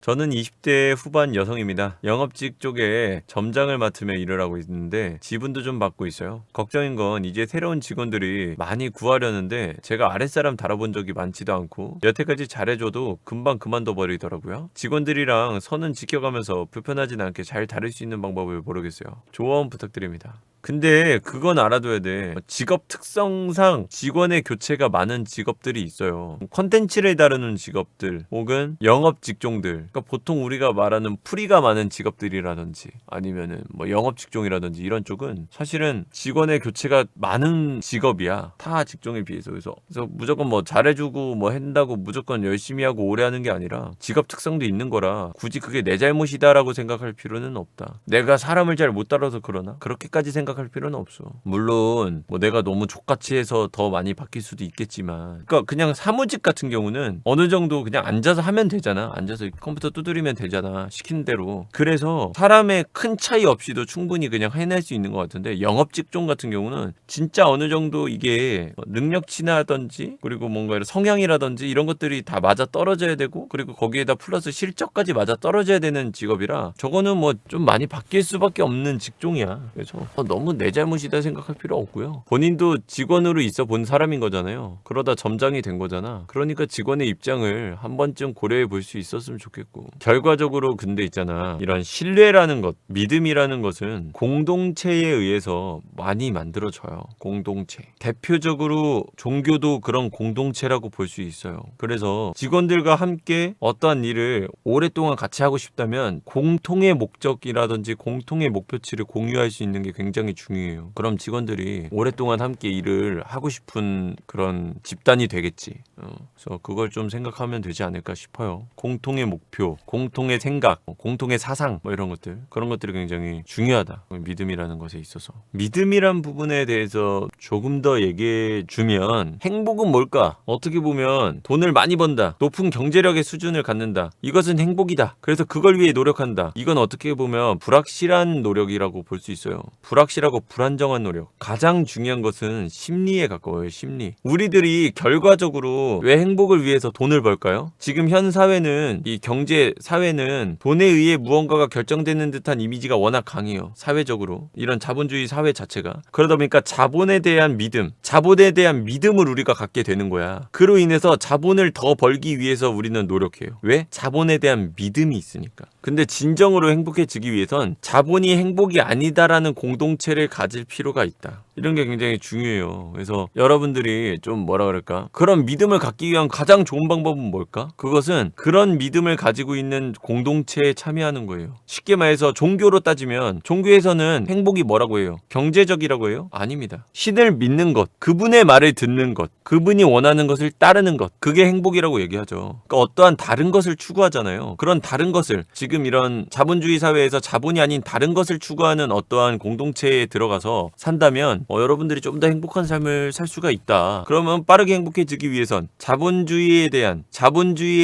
저는 20대 후반 여성입니다. 영업직 쪽에 점장을 맡으며 일을 하고 있는데 지분도 좀 받고 있어요. 걱정인 건 이제 새로운 직원들이 많이 구하려는데 제가 아랫사람 다뤄본 적이 많지도 않고 여태까지 잘해줘도 금방 그만둬 버리더라고요. 직원들이랑 선은 지켜가면서 불편하진 않게 잘 다룰 수 있는 방법을 모르겠어요. 조언 부탁드립니다. 근데 그건 알아둬야 돼. 직업 특성상 직원의 교체가 많은 직업들이 있어요. 컨텐츠를 다루는 직업들 혹은 영업 직종들. 그러니까 보통 우리가 말하는 풀이가 많은 직업들이라든지 아니면은 뭐 영업 직종이라든지 이런 쪽은 사실은 직원의 교체가 많은 직업이야. 타 직종에 비해서. 그래서 무조건 뭐 잘해주고 뭐 한다고 무조건 열심히 하고 오래 하는 게 아니라 직업 특성도 있는 거라 굳이 그게 내 잘못이다라고 생각할 필요는 없다. 내가 사람을 잘 못 다뤄서 그러나? 그렇게까지 생각할 필요는 없어. 물론 뭐 내가 너무 족같이 해서 더 많이 바뀔 수도 있겠지만 그러니까 그냥 사무직 같은 경우는 어느 정도 그냥 앉아서 하면 되잖아. 앉아서 컴퓨터 두드리면 되잖아. 시키는 대로. 그래서 사람의 큰 차이 없이도 충분히 그냥 해낼 수 있는 것 같은데 영업 직종 같은 경우는 진짜 어느 정도 이게 능력치나든지 그리고 뭔가 성향이라든지 이런 것들이 다 맞아 떨어져야 되고 그리고 거기에다 플러스 실적까지 맞아 떨어져야 되는 직업이라 저거는 뭐 좀 많이 바뀔 수밖에 없는 직종이야. 그래서 너무 내 잘못이다 생각할 필요 없고요. 본인도 직원으로 있어 본 사람인 거잖아요. 그러다 점장이 된 거잖아. 그러니까 직원의 입장을 한 번쯤 고려해 볼 수 있었으면 좋겠고 결과적으로 근데 있잖아. 이런 신뢰라는 것, 믿음이라는 것은 공동체에 의해서 많이 만들어져요. 공동체. 대표적으로 종교도 그런 공동체라고 볼 수 있어요. 그래서 직원들과 함께 어떠한 일을 오랫동안 같이 하고 싶다면 공통의 목적이라든지 공통의 목표치를 공유할 수 있는 게 굉장히 중요해요. 그럼 직원들이 오랫동안 함께 일을 하고 싶은 그런 집단이 되겠지. 그래서 그걸 좀 생각하면 되지 않을까 싶어요. 공통의 목표, 공통의 생각, 공통의 사상 뭐 이런 것들 그런 것들이 굉장히 중요하다. 믿음이라는 것에 있어서 믿음이란 부분에 대해서 조금 더 얘기해 주면 행복은 뭘까? 어떻게 보면 돈을 많이 번다. 높은 경제력의 수준을 갖는다. 이것은 행복이다. 그래서 그걸 위해 노력한다. 이건 어떻게 보면 불확실한 노력이라고 볼 수 있어요. 불확실하고 불안정한 노력. 가장 중요한 것은 심리에 가까워요. 심리. 우리들이 결과적으로 왜 행복을 위해서 돈을 벌까요? 지금 현 사회는 이 경제 사회는 돈에 의해 무언가가 결정되는 듯한 이미지가 워낙 강해요. 사회적으로. 이런 자본주의 사회 자체가. 그러다 보니까 자본에 대한 믿음, 자본에 대한 믿음을 우리가 갖게 되는 거야. 그로 인해서 자본을 더 벌기 위해서 우리는 노력해요. 왜? 자본에 대한 믿음이 있으니까. 근데 진정으로 행복해지기 위해선 자본이 행복이 아니다라는 공동체를 가질 필요가 있다. 이런 게 굉장히 중요해요. 그래서 여러분들이 좀 뭐라 그럴까? 그런 믿음을 갖기 위한 가장 좋은 방법은 뭘까? 그것은 그런 믿음을 가지고 있는 공동체에 참여하는 거예요. 쉽게 말해서 종교로 따지면 종교에서는 행복이 뭐라고 해요? 경제적이라고 해요? 아닙니다. 신을 믿는 것, 그분의 말을 듣는 것, 그분이 원하는 것을 따르는 것, 그게 행복이라고 얘기하죠. 그러니까 어떠한 다른 것을 추구하잖아요. 그런 다른 것을 지금 이런 자본주의 사회에서 자본이 아닌 다른 것을 추구하는 어떠한 공동체에 들어가서 산다면 여러분들이 좀 더 행복한 삶을 살 수가 있다. 그러면 빠르게 행복해지기 위해선 자본주의에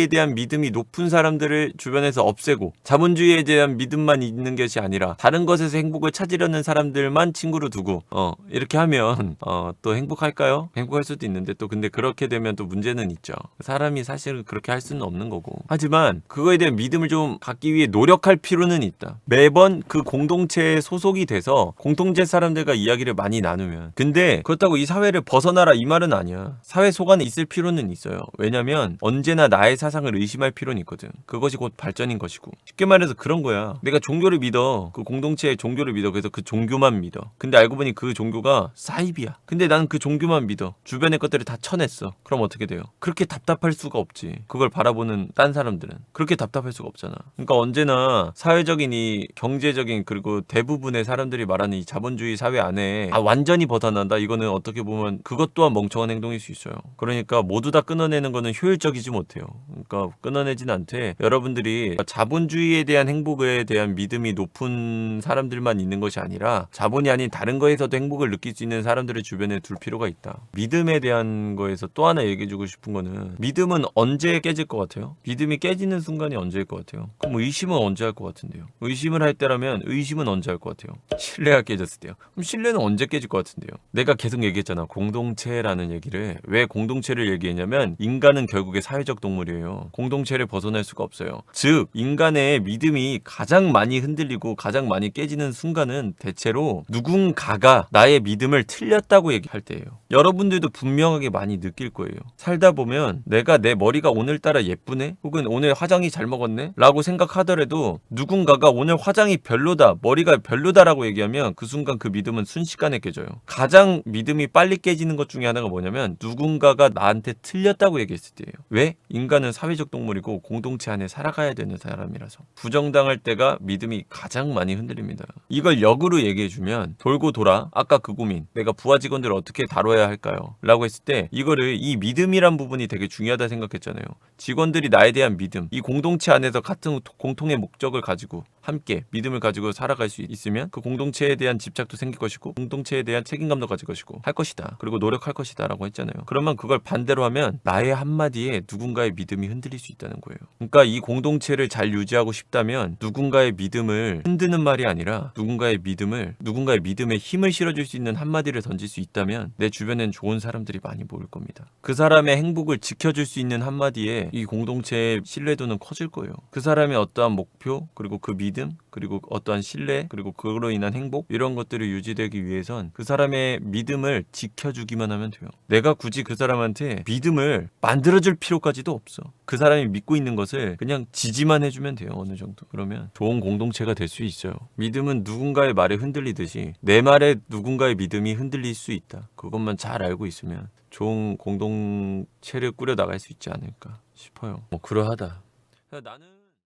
대한 믿음이 높은 사람들을 주변에서 없애고 자본주의에 대한 믿음만 있는 것이 아니라 다른 것에서 행복을 찾으려는 사람들만 친구로 두고 이렇게 하면 또 행복할까요? 행복할 수도 있는데 또 근데 그렇게 되면 또 문제는 있죠. 사람이 사실은 그렇게 할 수는 없는 거고. 하지만 그거에 대한 믿음을 좀 갖기 위해 노력할 필요는 있다. 매번 그 공동체에 소속이 돼서 공동체 사람들과 이야기를 많이 나누면. 근데 그렇다고 이 사회를 벗어나라 이 말은 아니야. 사회 속 안에 있을 필요는 있어요. 왜냐면 언제나 나의 사상을 의심할 필요는 있거든. 그것이 곧 발전인 것이고. 쉽게 말해서 그런 거야. 내가 종교를 믿어. 그 공동체의 종교를 믿어. 그래서 그 종교만 믿어. 근데 알고 보니 그 종교가 사이비야. 근데 난 그 종교만 믿어. 주변의 것들을 다 쳐냈어. 그럼 어떻게 돼요? 그렇게 답답할 수가 없지. 그걸 바라보는 딴 사람들은. 그렇게 답답할 수가 없잖아. 그러니까 언제나 사회적인 이 경제적인 그리고 대부분의 사람들이 말하는 이 자본주의 사회 안에 완전히 벗어난다. 이거는 어떻게 보면 그것 또한 멍청한 행동일 수 있어요. 그러니까 모두 다 끊어내는 거는 효율적이지 못해요. 그러니까 끊어내진 않되 여러분들이 자본주의에 대한 행복에 대한 믿음이 높은 사람들만 있는 것이 아니라 자본이 아닌 다른 거에서도 행복을 느낄 수 있는 사람들을 주변에 둘 필요가 있다. 믿음에 대한 거에서 또 하나 얘기해주고 싶은 거는 믿음은 언제 깨질 것 같아요? 믿음이 깨지는 순간이 언제일 것 같아요? 그럼 의심은 언제 할 것 같은데요? 의심을 할 때라면 의심은 언제 할 것 같아요? 신뢰가 깨졌을 때요. 그럼 신뢰는 언제 깨질 쉬워질 것 같은데요. 내가 계속 얘기했잖아. 공동체라는 얘기를. 왜 공동체를 얘기했냐면 인간은 결국에 사회적 동물이에요. 공동체를 벗어날 수가 없어요. 즉 인간의 믿음이 가장 많이 흔들리고 가장 많이 깨지는 순간은 대체로 누군가가 나의 믿음을 틀렸다고 얘기할 때예요. 여러분들도 분명하게 많이 느낄 거예요. 살다 보면 내가 내 머리가 오늘따라 예쁘네? 혹은 오늘 화장이 잘 먹었네? 라고 생각하더라도 누군가가 오늘 화장이 별로다, 머리가 별로다라고 얘기하면 그 순간 그 믿음은 순식간에 깨져요. 가장 믿음이 빨리 깨지는 것 중에 하나가 뭐냐면 누군가가 나한테 틀렸다고 얘기했을 때예요. 왜? 인간은 사회적 동물이고 공동체 안에 살아가야 되는 사람이라서. 부정당할 때가 믿음이 가장 많이 흔들립니다. 이걸 역으로 얘기해주면 돌고 돌아 아까 그 고민, 내가 부하 직원들을 어떻게 다뤄야 할까요? 라고 했을 때 이거를 이 믿음이란 부분이 되게 중요하다 생각했잖아요. 직원들이 나에 대한 믿음, 이 공동체 안에서 같은 공통의 목적을 가지고 함께 믿음을 가지고 살아갈 수 있으면 그 공동체에 대한 집착도 생길 것이고 공동체에 대한 책임감도 가질 것이고 할 것이다. 그리고 노력할 것이다 라고 했잖아요. 그러면 그걸 반대로 하면 나의 한마디에 누군가의 믿음이 흔들릴 수 있다는 거예요. 그러니까 이 공동체를 잘 유지하고 싶다면 누군가의 믿음을 흔드는 말이 아니라 누군가의 믿음에 힘을 실어줄 수 있는 한마디를 던질 수 있다면 내 주변엔 좋은 사람들이 많이 모일 겁니다. 그 사람의 행복을 지켜줄 수 있는 한마디에 이 공동체의 신뢰도는 커질 거예요. 그 사람의 어떠한 목표, 그리고 그 믿음, 그리고 어떠한 신뢰, 그리고 그로 인한 행복, 이런 것들을 유지되기 위해선 그 사람의 믿음을 지켜주기만 하면 돼요. 내가 굳이 그 사람한테 믿음을 만들어줄 필요까지도 없어. 그 사람이 믿고 있는 것을 그냥 지지만 해주면 돼요. 어느 정도. 그러면 좋은 공동체가 될 수 있어요. 믿음은 누군가의 말에 흔들리듯이 내 말에 누군가의 믿음이 흔들릴 수 있다. 그것만 잘 알고 있으면 좋은 공동체를 꾸려 나갈 수 있지 않을까 싶어요. 뭐 그러하다. 나는